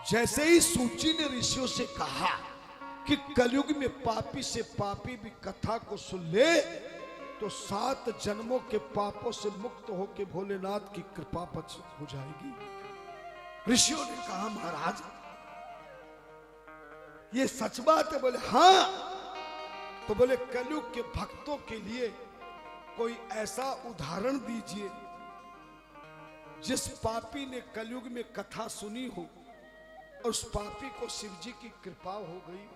जैसे ही सूची ने ऋषियों से कहा कि कलयुग में पापी से पापी भी कथा को सुन ले तो 7 जन्मों के पापों से मुक्त होकर भोलेनाथ की कृपा हो जाएगी। ऋषियों ने कहा महाराज ये सच बात है? बोले हाँ। तो बोले कलयुग के भक्तों के लिए कोई ऐसा उदाहरण दीजिए जिस पापी ने कलयुग में कथा सुनी हो और उस पापी को शिव जी की कृपा हो गई।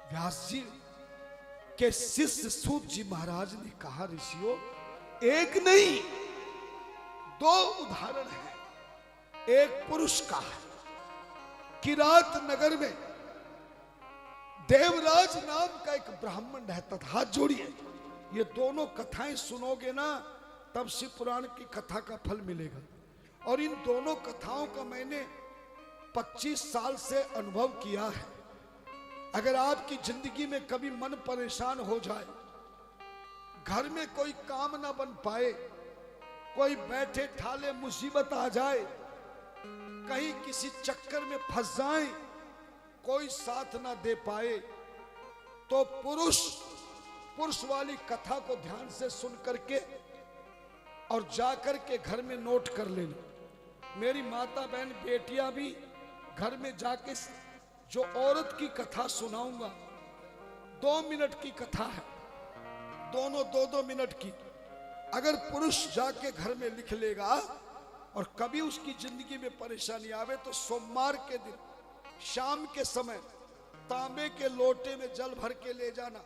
व्यास जी के शिष्य सूत जी महाराज ने कहा ऋषियों एक नहीं 2 उदाहरण है। एक पुरुष का है, किरात नगर में देवराज नाम का एक ब्राह्मण रहता था। हाथ जोड़िए, ये दोनों कथाएं सुनोगे ना तब शिव पुराण की कथा का फल मिलेगा। और इन दोनों कथाओं का मैंने 25 साल से अनुभव किया है। अगर आपकी जिंदगी में कभी मन परेशान हो जाए, घर में कोई काम ना बन पाए, कोई बैठे ठाले मुसीबत आ जाए, कहीं किसी चक्कर में फंस जाए, कोई साथ ना दे पाए, तो पुरुष वाली कथा को ध्यान से सुन करके और जाकर के घर में नोट कर लेना। मेरी माता बहन बेटियां भी घर में जाके जो औरत की कथा सुनाऊंगा 2 मिनट की कथा है, दोनों 2-2 मिनट की। अगर पुरुष जाके घर में लिख लेगा और कभी उसकी जिंदगी में परेशानी आवे तो सोमवार के दिन शाम के समय तांबे के लोटे में जल भर के ले जाना,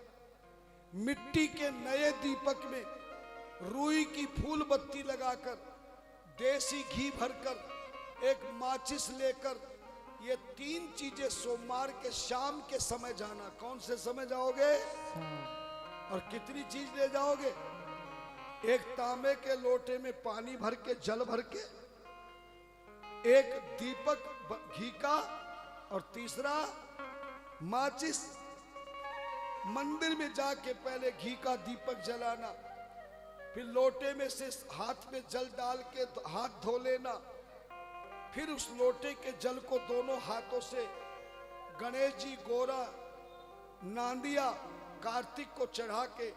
मिट्टी के नए दीपक में रुई की फूल बत्ती लगाकर, देसी घी भरकर, एक माचिस लेकर, ये 3 चीजें सोमवार के शाम के समय जाना। कौन से समय जाओगे और कितनी चीज ले जाओगे? एक तांबे के लोटे में पानी भर के, जल भर के, एक दीपक घी का, और तीसरा माचिस। मंदिर में जाके पहले घी का दीपक जलाना, फिर लोटे में से हाथ में जल डाल के हाथ धो लेना, फिर उस लोटे के जल को दोनों हाथों से गणेश जी, गोरा, नांदिया, कार्तिक को चढ़ा के,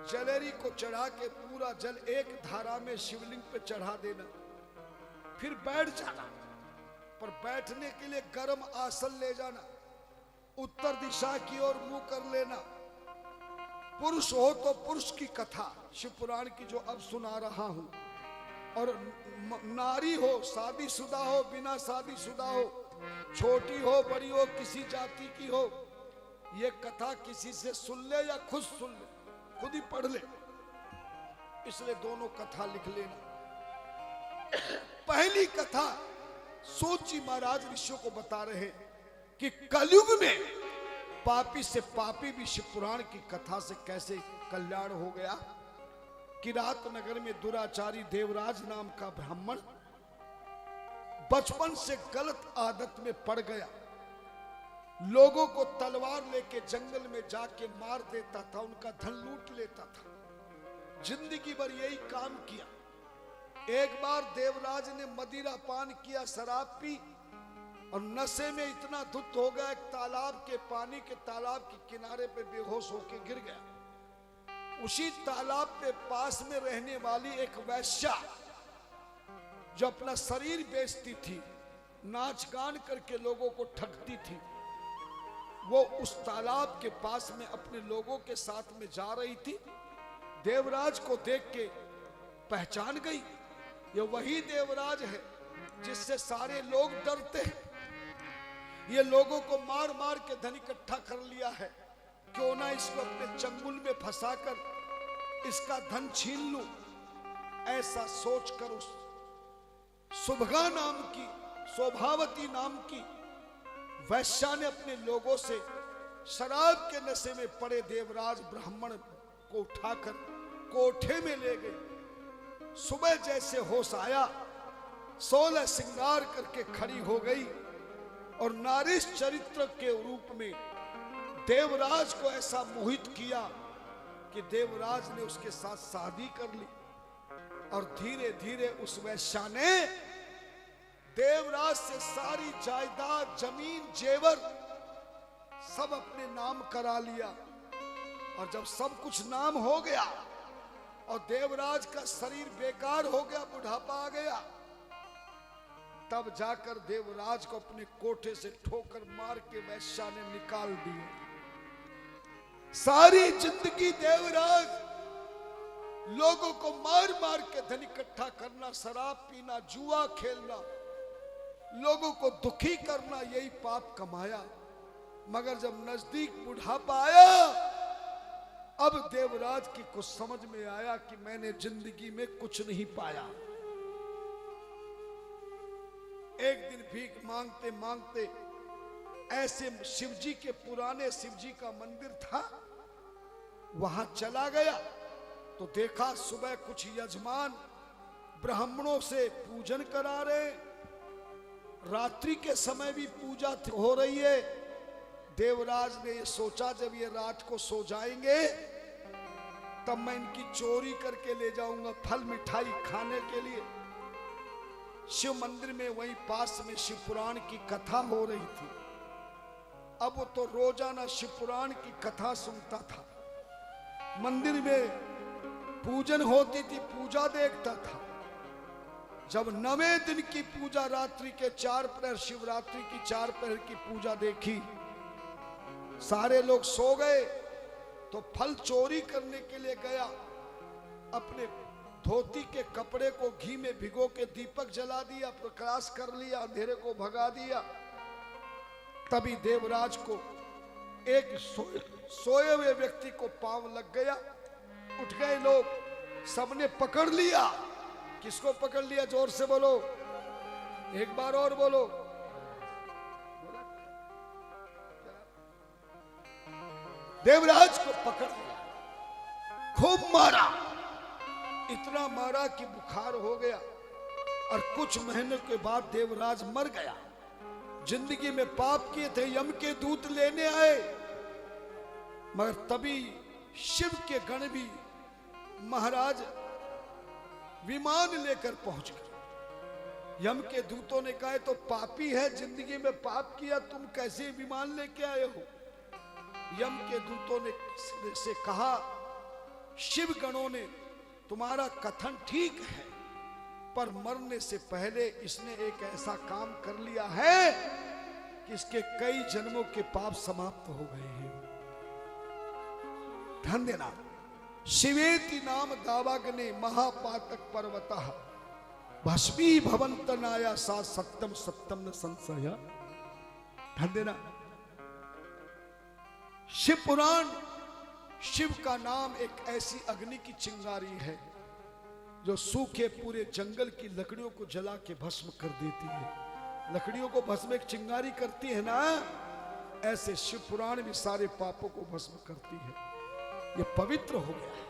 जलेरी को चढ़ा के पूरा जल एक धारा में शिवलिंग पे चढ़ा देना। फिर बैठ जाना, पर बैठने के लिए गर्म आसन ले जाना, उत्तर दिशा की ओर मुंह कर लेना। पुरुष हो तो पुरुष की कथा शिव पुराण की जो अब सुना रहा हूं, और नारी हो, शादीशुदा हो, बिना शादीशुदा हो, छोटी हो, बड़ी हो, किसी जाति की हो, ये कथा किसी से सुन ले या खुद सुन ले, खुद ही पढ़ ले, इसलिए दोनों कथा लिख लेना। पहली कथा सूत जी महाराज ऋषियों को बता रहे कि कलयुग में पापी से पापी भी शिव पुराण की कथा से कैसे कल्याण हो गया। किरात नगर में दुराचारी देवराज नाम का ब्राह्मण बचपन से गलत आदत में पड़ गया। लोगों को तलवार लेके जंगल में जाके मार देता था, उनका धन लूट लेता था, जिंदगी भर यही काम किया। एक बार देवराज ने मदिरा पान किया, शराब पी और नशे में इतना धुत हो गया, एक तालाब के पानी के तालाब के किनारे पे बेहोश होके गिर गया। उसी तालाब पे पास में रहने वाली एक वैश्या जो अपना शरीर बेचती थी, नाच गान करके लोगों को ठगती थी, वो उस तालाब के पास में अपने लोगों के साथ में जा रही थी। देवराज को देख के पहचान गई, ये वही देवराज है जिससे सारे लोग डरते हैं। ये लोगों को मार मार के धन इकट्ठा कर लिया है, क्यों ना इसको अपने चंगुल में फंसाकर इसका धन छीन लूं। ऐसा सोचकर उस सुभगा नाम की, शोभावती नाम की वैश्या ने अपने लोगों से शराब के नशे में पड़े देवराज ब्राह्मण को उठाकर कोठे में ले गई। सुबह जैसे होश आया, 16 श्रृंगार करके खड़ी हो गई और नारी चरित्र के रूप में देवराज को ऐसा मोहित किया कि देवराज ने उसके साथ शादी कर ली। और धीरे धीरे उस वैश्या ने देवराज से सारी जायदाद, जमीन, जेवर सब अपने नाम करा लिया। और जब सब कुछ नाम हो गया और देवराज का शरीर बेकार हो गया, बुढ़ापा आ गया, तब जाकर देवराज को अपने कोठे से ठोकर मार के वैश्या ने निकाल दिया। सारी जिंदगी देवराज लोगों को मार मार के धन इकट्ठा करना, शराब पीना, जुआ खेलना, लोगों को दुखी करना, यही पाप कमाया। मगर जब नजदीक बुढ़ापा आया, अब देवराज की कुछ समझ में आया कि मैंने जिंदगी में कुछ नहीं पाया। एक दिन भीख मांगते मांगते ऐसे शिवजी के, पुराने शिवजी का मंदिर था, वहां चला गया तो देखा सुबह कुछ यजमान ब्राह्मणों से पूजन करा रहे, रात्रि के समय भी पूजा हो रही है। देवराज ने सोचा जब ये रात को सो जाएंगे तब मैं इनकी चोरी करके ले जाऊंगा फल मिठाई खाने के लिए। शिव मंदिर में वहीं पास में शिव पुराण की कथा हो रही थी। अब वो तो रोजाना शिव पुराण की कथा सुनता था, मंदिर में पूजन होती थी, पूजा देखता था। जब 9वें दिन की पूजा, रात्रि के 4 प्रहर, शिवरात्रि की 4 प्रहर की पूजा देखी, सारे लोग सो गए तो फल चोरी करने के लिए गया। अपने धोती के कपड़े को घी में भिगो के दीपक जला दिया, प्रकाश कर लिया, अंधेरे को भगा दिया। तभी देवराज को एक सोए हुए व्यक्ति को पांव लग गया। उठ गए लोग, सबने पकड़ लिया। किसको पकड़ लिया? जोर से बोलो, एक बार और बोलो। देवराज को पकड़ लिया, खूब मारा, इतना मारा कि बुखार हो गया। और कुछ महीनों के बाद देवराज मर गया। जिंदगी में पाप किए थे, यम के दूत लेने आए, मगर तभी शिव के गण भी महाराज विमान लेकर पहुंच गए। यम के दूतों ने कहा तो पापी है, जिंदगी में पाप किया, तुम कैसे विमान लेके आए हो? यम के दूतों ने से कहा, शिव गणों ने तुम्हारा कथन ठीक है, पर मरने से पहले इसने एक ऐसा काम कर लिया है कि इसके कई जन्मों के पाप समाप्त हो गए हैं। ध्यान देना, शिवेति नाम दावाग्ने महापातक पर्वतः भस्मी भवंतनाया सा सत्यम सत्यम न संशय। ध्यान देना, शिव पुराण, शिव का नाम एक ऐसी अग्नि की चिंगारी है जो सूखे पूरे जंगल की लकड़ियों को जला के भस्म कर देती है। लकड़ियों को भस्म एक चिंगारी करती है ना, ऐसे शिव पुराण भी सारे पापों को भस्म करती है। ये पवित्र हो गया।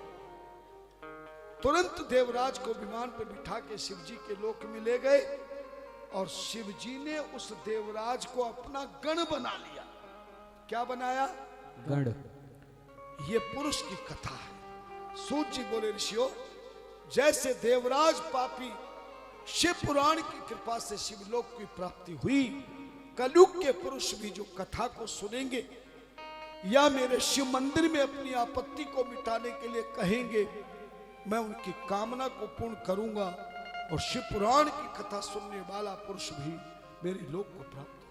तुरंत देवराज को विमान पर बिठा के शिवजी के लोक में ले गए और शिवजी ने उस देवराज को अपना गण बना लिया। क्या बनाया? गण। ये पुरुष की कथा है। सूत जी बोले, ऋषियों, जैसे देवराज पापी शिव पुराण की कृपा से शिवलोक की प्राप्ति हुई, कलयुग के पुरुष भी जो कथा को सुनेंगे या मेरे शिव मंदिर में अपनी आपत्ति को मिटाने के लिए कहेंगे, मैं उनकी कामना को पूर्ण करूंगा और शिव पुराण की कथा सुनने वाला पुरुष भी मेरे लोक को प्राप्त